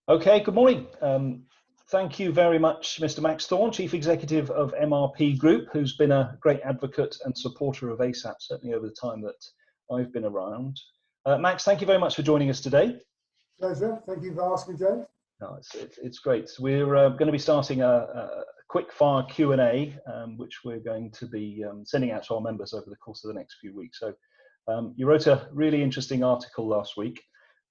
Okay, good morning. Thank you very much, Mr. Max Thorne, Chief Executive of MRP Group, who's been a great advocate and supporter of ASAP, certainly over the time that I've been around. Max, thank you very much for joining us today. Pleasure. Thank you for asking, James. No, it's great. So we're going to be starting a quick fire Q&A, which we're going to be sending out to our members over the course of the next few weeks. So you wrote a really interesting article last week.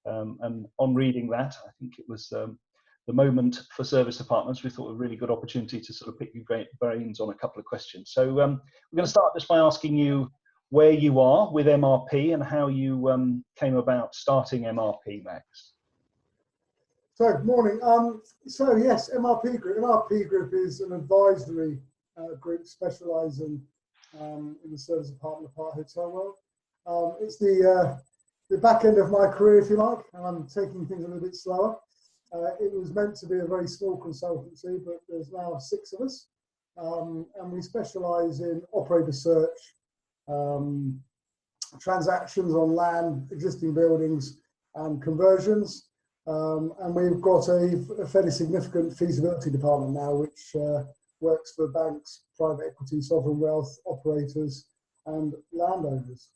And on reading that, I think it was the moment for service departments. We thought a really good opportunity to sort of pick your great brains on a couple of questions. So we're going to start just by asking you where you are with MRP and how you came about starting MRP, Max. So, good morning. So yes, MRP Group. MRP Group is an advisory group specialising in the service department of Park Hotel World. It's the back end of my career, if you like, and I'm taking things a little bit slower. It was meant to be a very small consultancy, but there's now 6 of us, and we specialise in operator search, transactions on land, existing buildings, and conversions. And we've got a fairly significant feasibility department now, which works for banks, private equity, sovereign wealth operators, and landowners.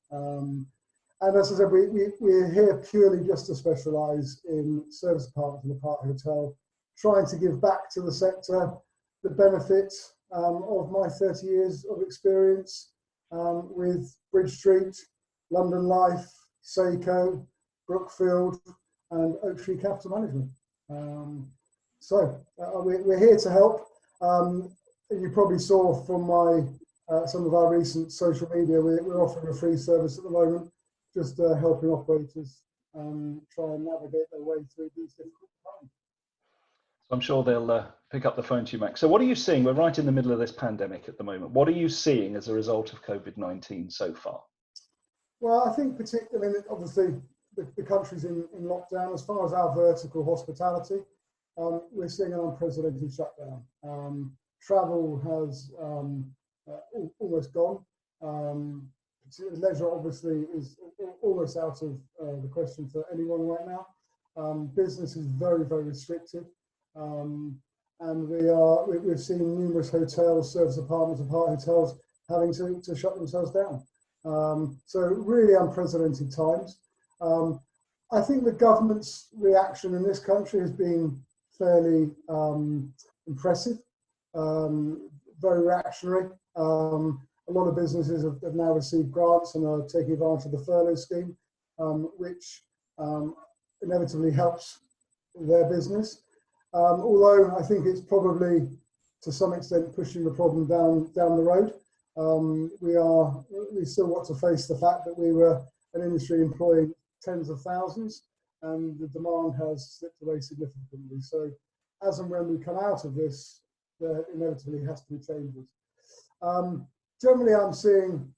And as I said, we're here purely just to specialise in service departments in the Park Hotel, trying to give back to the sector the benefits of my 30 years of experience with Bridge Street, London Life, Seiko, Brookfield, and Oak Tree Capital Management. So we're here to help. You probably saw from some of our recent social media, we're offering a free service at the moment, just helping operators try and navigate their way through these difficult times. I'm sure they'll pick up the phone to you, Max. So what are you seeing? We're right in the middle of this pandemic at the moment. What are you seeing as a result of COVID-19 so far? Well, I think particularly, obviously, the country's in lockdown. As far as our vertical hospitality, we're seeing an unprecedented shutdown. Travel has almost gone. Leisure obviously is almost out of the question for anyone right now. Business is very, very restricted, and we've seen numerous hotels, service departments, and park hotels having to shut themselves down. So really unprecedented times. I think the government's reaction in this country has been fairly impressive, very reactionary. A lot of businesses have now received grants and are taking advantage of the furlough scheme, which inevitably helps their business. Although I think it's probably to some extent pushing the problem down the road. We still want to face the fact that we were an industry employing tens of thousands, and the demand has slipped away significantly. So as and when we come out of this, there inevitably has to be changes. Generally, I'm seeing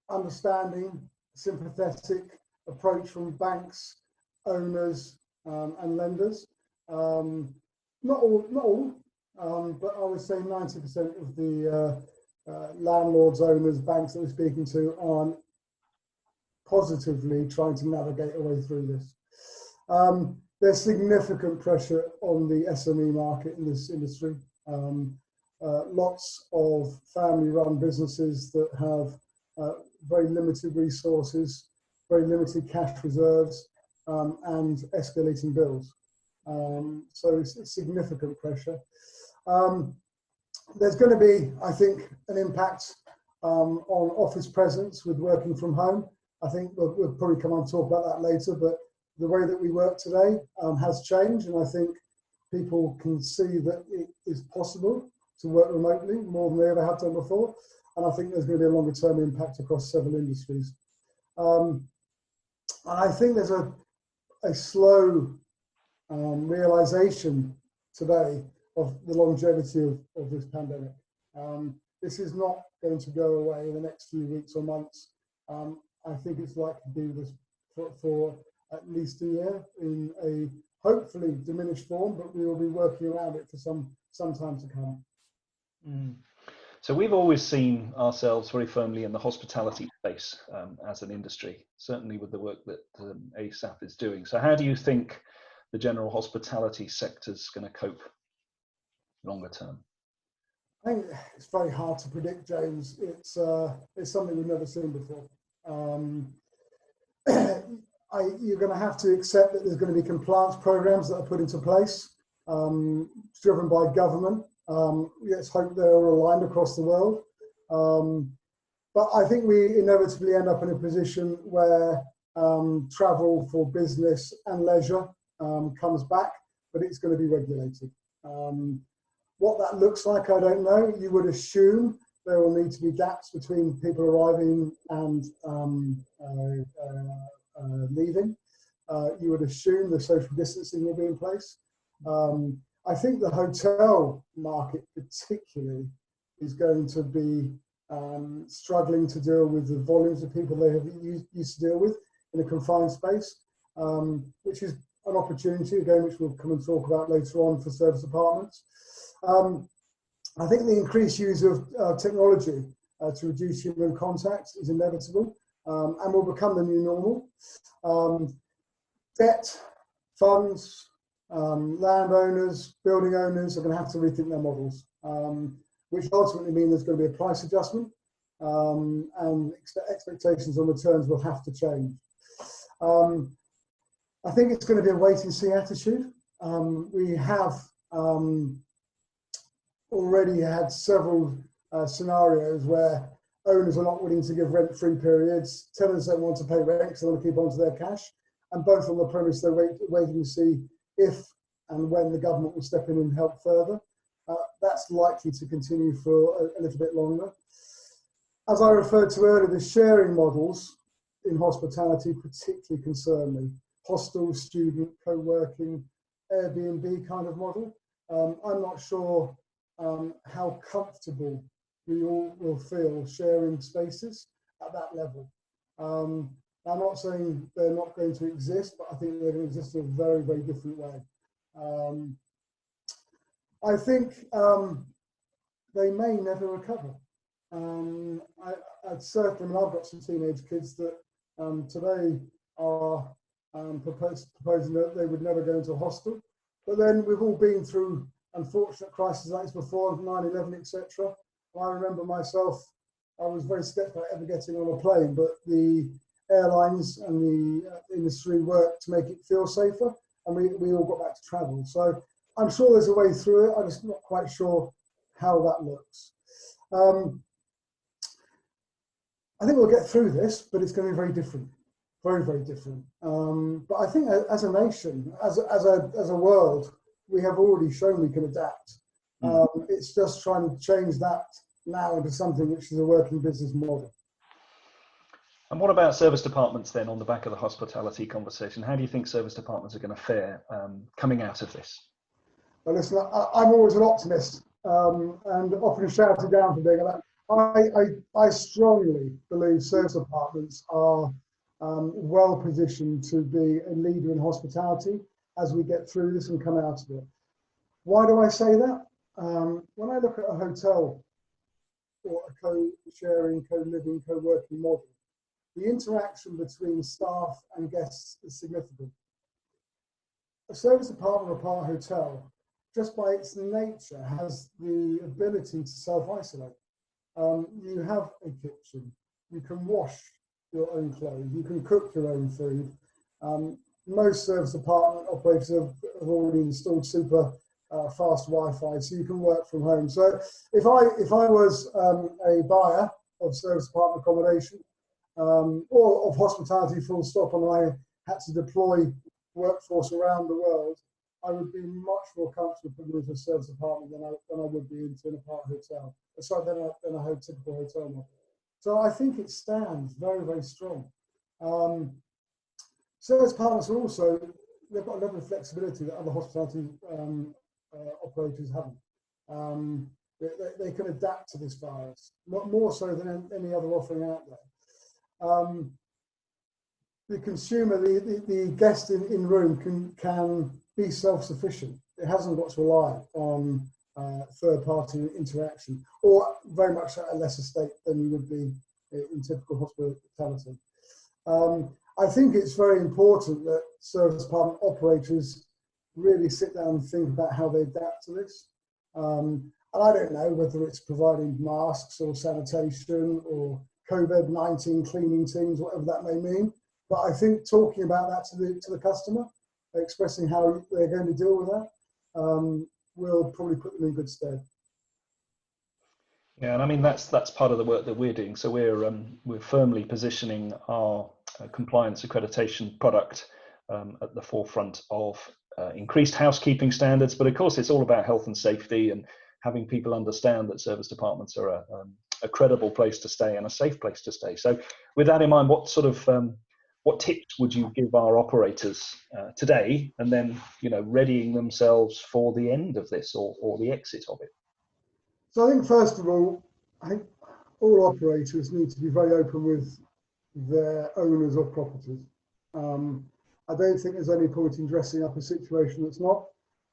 understanding, sympathetic approach from banks, owners, and lenders. Not all, but I would say 90% of the landlords, owners, banks that we're speaking to are positively trying to navigate a way through this. There's significant pressure on the SME market in this industry. Lots of family-run businesses that have very limited resources, very limited cash reserves, and escalating bills. So it's significant pressure. There's going to be, I think, an impact on office presence with working from home. I think we'll probably come on and talk about that later, but the way that we work today has changed, and I think people can see that it is possible to work remotely more than they ever have done before. And I think there's going to be a longer term impact across several industries. And I think there's a slow realization today of the longevity of this pandemic. This is not going to go away in the next few weeks or months. I think it's likely to do this for at least a year in a hopefully diminished form, but we will be working around it for some time to come. So we've always seen ourselves very firmly in the hospitality space as an industry, certainly with the work that ASAP is doing. So how do you think the general hospitality sector's going to cope longer term? I think it's very hard to predict, James. It's something we've never seen before. You're going to have to accept that there's going to be compliance programs that are put into place, driven by government. Let's hope they're aligned across the world. But I think we inevitably end up in a position where travel for business and leisure comes back, but it's going to be regulated. What that looks like, I don't know. You would assume there will need to be gaps between people arriving and leaving. You would assume the social distancing will be in place. I think the hotel market particularly is going to be struggling to deal with the volumes of people they have used to deal with in a confined space, which is an opportunity, again, which we'll come and talk about later on for service departments. I think the increased use of technology to reduce human contact is inevitable and will become the new normal. Debt, funds, landowners, building owners are going to have to rethink their models, which ultimately means there's going to be a price adjustment and expectations on returns will have to change. I think it's going to be a wait and see attitude. We have already had several scenarios where owners are not willing to give rent-free periods, tenants don't want to pay rent because they want to keep onto their cash, and both on the premise they're waiting to see if and when the government will step in and help further. That's likely to continue for a little bit longer. As I referred to earlier, the sharing models in hospitality particularly concern me. Hostel, student, co-working, Airbnb kind of model. I'm not sure how comfortable we all will feel sharing spaces at that level. I'm not saying they're not going to exist, but I think they're going to exist in a very, very different way. I think they may never recover. I'd certainly, I've got some teenage kids that today are proposing that they would never go into a hostel. But then we've all been through unfortunate crises like this before, 9/11, etc. I remember myself, I was very skeptical about ever getting on a plane, but the airlines and the industry worked to make it feel safer, and we all got back to travel. So I'm sure there's a way through it. I'm just not quite sure how that looks. I think we'll get through this, but it's going to be very different, very, very different. But I think as a nation, as a world, we have already shown we can adapt. It's just trying to change that now into something which is a working business model. And what about service departments then, on the back of the hospitality conversation? How do you think service departments are going to fare coming out of this? Well, listen, I'm always an optimist and often shouted down for being that. I strongly believe service departments are well positioned to be a leader in hospitality as we get through this and come out of it. Why do I say that? When I look at a hotel or a co-sharing, co-living, co-working model, the interaction between staff and guests is significant. A service department or part hotel, just by its nature, has the ability to self-isolate. You have a kitchen, you can wash your own clothes, you can cook your own food. Most service department operators have already installed super fast Wi-Fi, so you can work from home. So if I was a buyer of service department accommodation or of hospitality full stop, and I had to deploy workforce around the world, I would be much more comfortable putting into a service department than I would be into an apart hotel. Sorry, than a typical hotel model. So I think it stands very, very strong. Service departments are also, they've got a level of flexibility that other hospitality operators haven't. They can adapt to this virus, more so than any other offering out there. The consumer, the guest in room can be self-sufficient. It hasn't got to rely on third-party interaction, or very much at a lesser state than you would be in typical hospitality. I think it's very important that service department operators really sit down and think about how they adapt to this. And I don't know whether it's providing masks or sanitation or COVID-19 cleaning teams, whatever that may mean. But I think talking about that to the customer, expressing how they're going to deal with that, will probably put them in good stead. Yeah, and I mean that's part of the work that we're doing. So we're firmly positioning our compliance accreditation product at the forefront of increased housekeeping standards. But of course, it's all about health and safety and having people understand that service departments are a credible place to stay and a safe place to stay. So with that in mind, what sort of what tips would you give our operators today, and then readying themselves for the end of this or the exit of it? So I think first of all, I think all operators need to be very open with their owners of properties. I don't think there's any point in dressing up a situation that's not.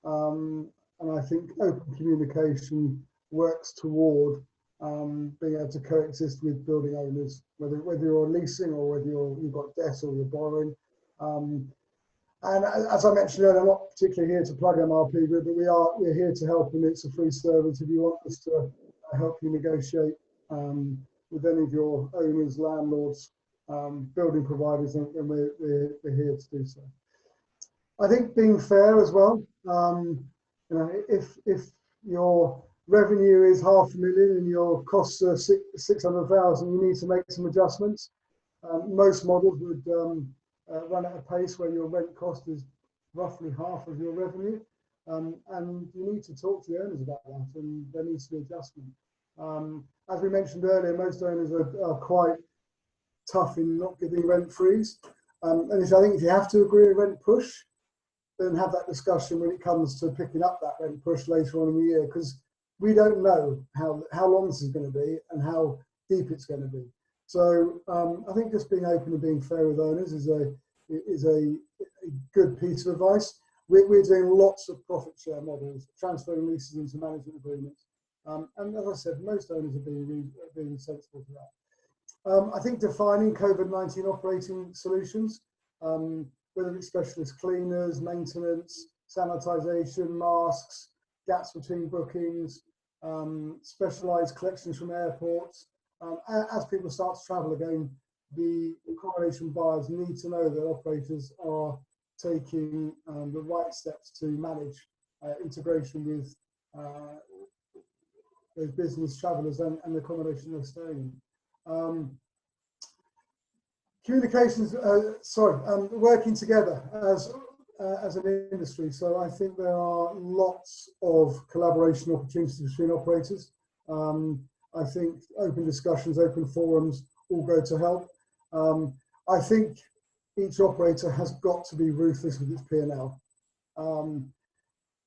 And I think open communication works toward being able to coexist with building owners, whether you're leasing or whether you've got debt or you're borrowing. And as I mentioned earlier, I'm not particularly here to plug MRP Group, but we're here to help, and it's a free service if you want us to help you negotiate with any of your owners, landlords, building providers, and we're here to do so. I think being fair as well. If your revenue is $500,000 and your costs are 600,000, you need to make some adjustments. Most models would run at a pace where your rent cost is roughly half of your revenue, and you need to talk to the owners about that, and there needs to be adjustment. As we mentioned earlier, most owners are quite tough in not giving rent freeze, and I think if you have to agree a rent push, then have that discussion when it comes to picking up that rent push later on in the year, because we don't know how long this is going to be and how deep it's going to be. So I think just being open and being fair with owners is a good piece of advice. We're doing lots of profit share models, transferring leases into management agreements. And as I said, most owners are being sensible to that. I think defining COVID-19 operating solutions, whether it's specialist cleaners, maintenance, sanitisation, masks, gaps between bookings, specialised collections from airports. As people start to travel again, the accommodation buyers need to know that operators are taking the right steps to manage integration with those business travellers and the accommodation they're staying in. Communications, working together as an industry. So I think there are lots of collaboration opportunities between operators. I think open discussions, open forums all go to help. I think each operator has got to be ruthless with its P&L.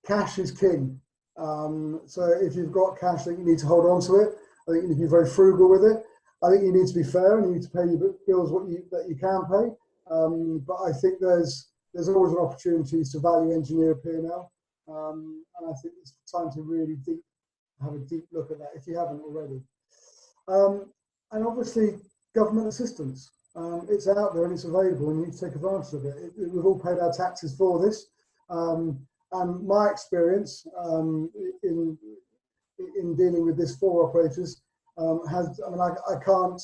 Cash is king. So if you've got cash, I think you need to hold on to it. I think you need to be very frugal with it. I think you need to be fair and you need to pay your bills that you can pay. But I think there's always an opportunity to value engineer P&L. And I think it's time to really have a deep look at that if you haven't already. And obviously government assistance. It's out there and it's available and you need to take advantage of it. We've all paid our taxes for this. And my experience in dealing with this for operators I can't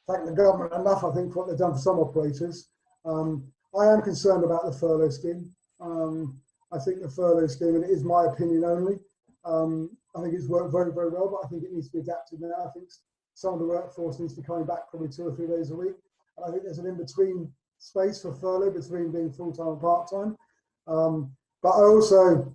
thank the government enough, I think, for what they've done for some operators. I am concerned about the furlough scheme. I think the furlough scheme, and it is my opinion only, I think it's worked very, very well, but I think it needs to be adapted now. I think some of the workforce needs to be coming back probably 2 or 3 days a week. And I think there's an in-between space for furlough between being full-time and part-time. But I also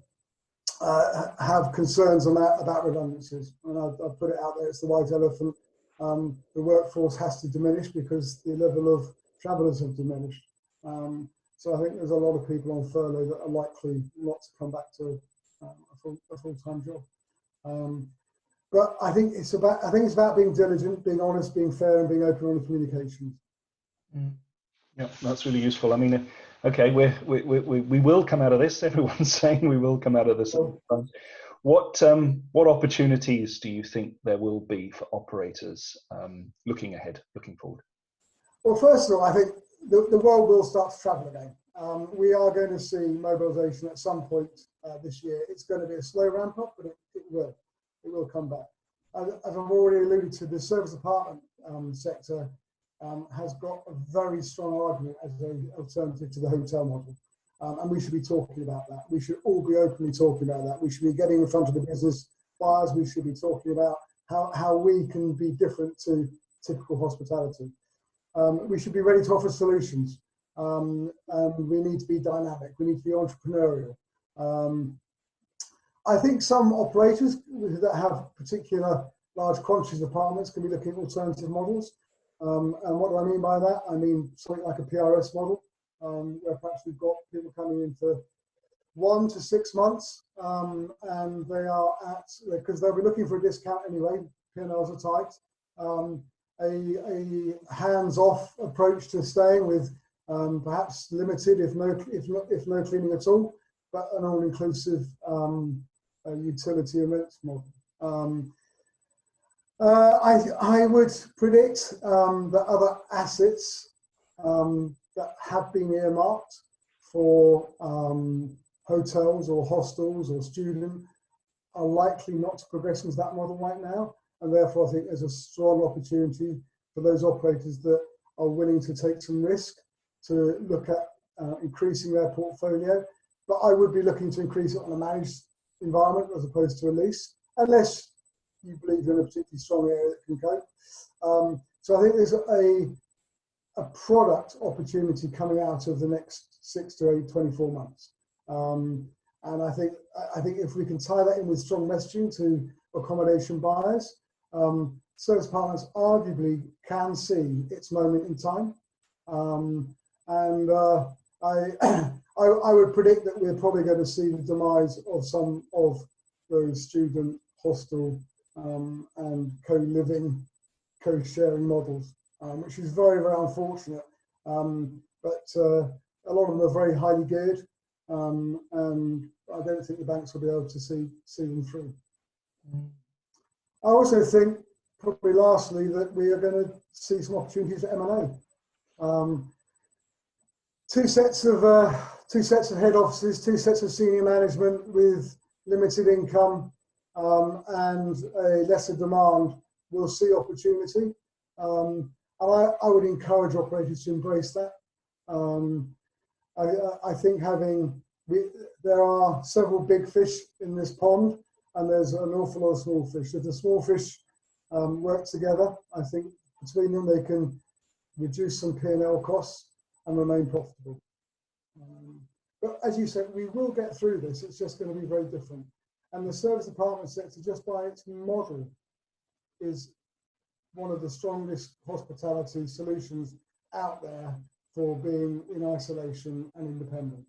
have concerns about redundancies. And I've put it out there, it's the white elephant. The workforce has to diminish because the level of travellers have diminished. So I think there's a lot of people on furlough that are likely not to come back to a full-time job. But I think it's about being diligent, being honest, being fair, and being open on the communications. Yeah, that's really useful. I mean, okay, we will come out of this. Everyone's saying we will come out of this. What opportunities do you think there will be for operators looking ahead, looking forward? Well, first of all, I think the world will start to travel again. we are going to see mobilisation at some point this year. It's going to be a slow ramp up, but it will come back. As I've already alluded to, the service apartment sector has got a very strong argument as an alternative to the hotel model. And we should be talking about that. We should all be openly talking about that. We should be getting in front of the business buyers. We should be talking about how we can be different to typical hospitality. We should be ready to offer solutions. And we need to be dynamic. We need to be entrepreneurial. I think some operators that have particular large quantities of apartments can be looking at alternative models. And what do I mean by that? I mean something like a PRS model, where perhaps we've got people coming in for 1 to 6 months, and they are because they'll be looking for a discount anyway, P&Ls are tight, a hands-off approach to staying with perhaps limited, if no cleaning at all, but an all-inclusive utility and rent model. I would predict that other assets that have been earmarked for hotels or hostels or student are likely not to progress into that model right now, and therefore I think there's a strong opportunity for those operators that are willing to take some risk to look at increasing their portfolio. But I would be looking to increase it on a managed environment as opposed to a lease, unless you believe in a particularly strong area that can cope. So I think there's a product opportunity coming out of the next 6 to 8, 24 months. And I think if we can tie that in with strong messaging to accommodation buyers, service partners arguably can see its moment in time. I would predict that we're probably going to see the demise of some of those student hostel and co-living, co-sharing models, which is very, very unfortunate. But a lot of them are very highly geared, and I don't think the banks will be able to see them through. I also think, probably lastly, that we are going to see some opportunities for M&A. Two sets of head offices, 2 sets of senior management with limited income and a lesser demand will see opportunity. And I would encourage operators to embrace that. I think there are several big fish in this pond, and there's an awful lot of small fish. If the small fish work together, I think between them they can reduce some P&L costs and remain profitable. But as you said, we will get through this. It's just going to be very different. And the service apartment sector, just by its model, is one of the strongest hospitality solutions out there for being in isolation and independent.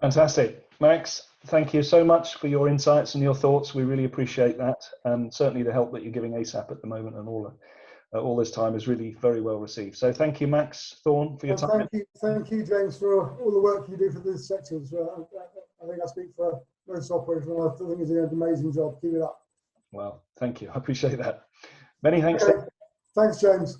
Fantastic. Max, thank you so much for your insights and your thoughts. We really appreciate that. And certainly the help that you're giving ASAP at the moment and all this time is really very well received. So thank you, Max Thorne, for your time. Thank you, James, for all the work you do for this sector as well. I think I speak for most operators, and I think you're doing an amazing job. Keep it up. Well, thank you. I appreciate that. Many thanks. Okay. Thanks, James.